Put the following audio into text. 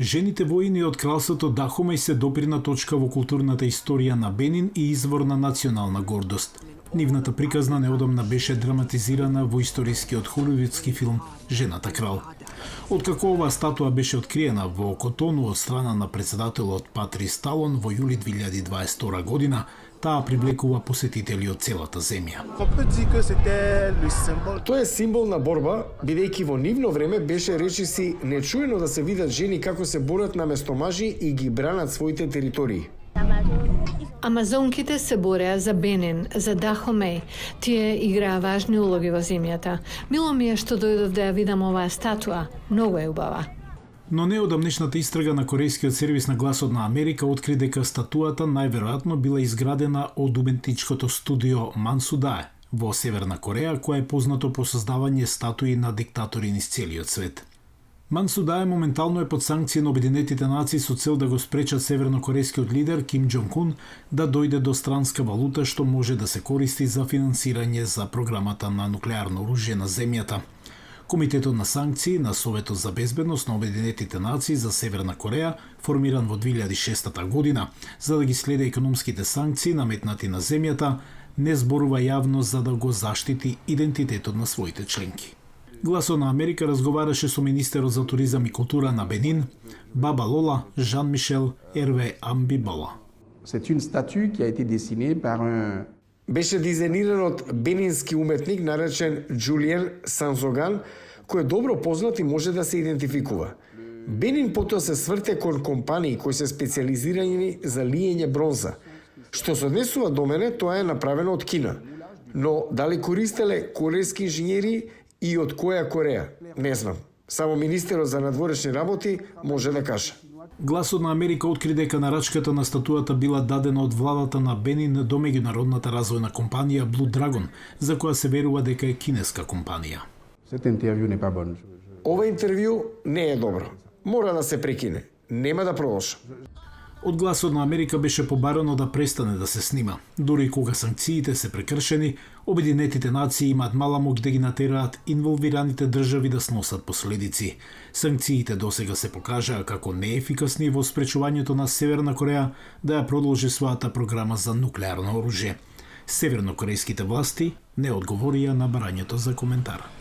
Жените воини од кралството Дахомеј се допирна точка во културната историја на Бенин и извор на национална гордост. Нивната приказна неодамна беше драматизирана во историскиот холивудски филм Жената крал. Откако оваа статуа беше откриена во Котону од страна на председателот Патрис Талон во јули 2022 година, таа привлекува посетители од целата земја. Тоа е символ на борба, бидејќи во нивно време беше речиси нечуено да се видат жени како се борат наместо мажи и ги бранат своите територии. Амазонките се бореа за Бенин, за Дахомеј. Тие играа важни улоги во земјата. Мило ми е што дојдов да ја видам оваа статуа. Многу е убава. Но неодамнешната истрага на корејскиот сервис на Гласот на Америка откри дека статуата најверојатно била изградена од уметничкото студио Мансудаe во Северна Кореја, која е познато по создавање статуи на диктатори низ целиот свет. Мансудаe моментално е под санкција на Обединетите нации со цел да го спречат севернокорејскиот лидер Ким Џонг Ун да дојде до странска валута што може да се користи за финансирање за програмата на нуклеарно оружје на земјата. Комитетот на санкции на Советот за безбедност на Обединетите нации за Северна Кореја, формиран во 2006 година, за да ги следи економските санкции наметнати на земјата, не зборува јавно за да го заштити идентитетот на своите членки. Гласот на Америка разговараше со министерот за туризам и култура на Бенин, Бабалола Жан-Мишел Ерве Амбибола. Беше дизајниран од бенински уметник наречен Џулиен Сансоган, кој е добро познат и може да се идентификува. Бенин потоа се сврте кон компании кои се специализирани за лиење бронза. Што се однесува до мене, тоа е направено од Кина. Но дали користеле корејски инженери и од која Кореја? Не знам. Само министерот за надворешни работи може да каже. Гласот на Америка откри дека нарачката на статуата била дадена од владата на Бенин до меѓународната развојна компанија Blue Dragon, за која се верува дека е кинеска компанија. Ова интервју не е добро. Мора да се прекине. Нема да продолжи. Од Гласот на Америка беше побарано да престане да се снима. Дури кога санкциите се прекршени, Обединетите нации имаат мала моќ да ги натераат инволвираните држави да сносат последици. Санкциите досега се покажаа како неефикасни во спречувањето на Северна Кореја да ја продолжи својата програма за нуклеарно оружје. Севернокорејските власти не одговорија на барањето за коментар.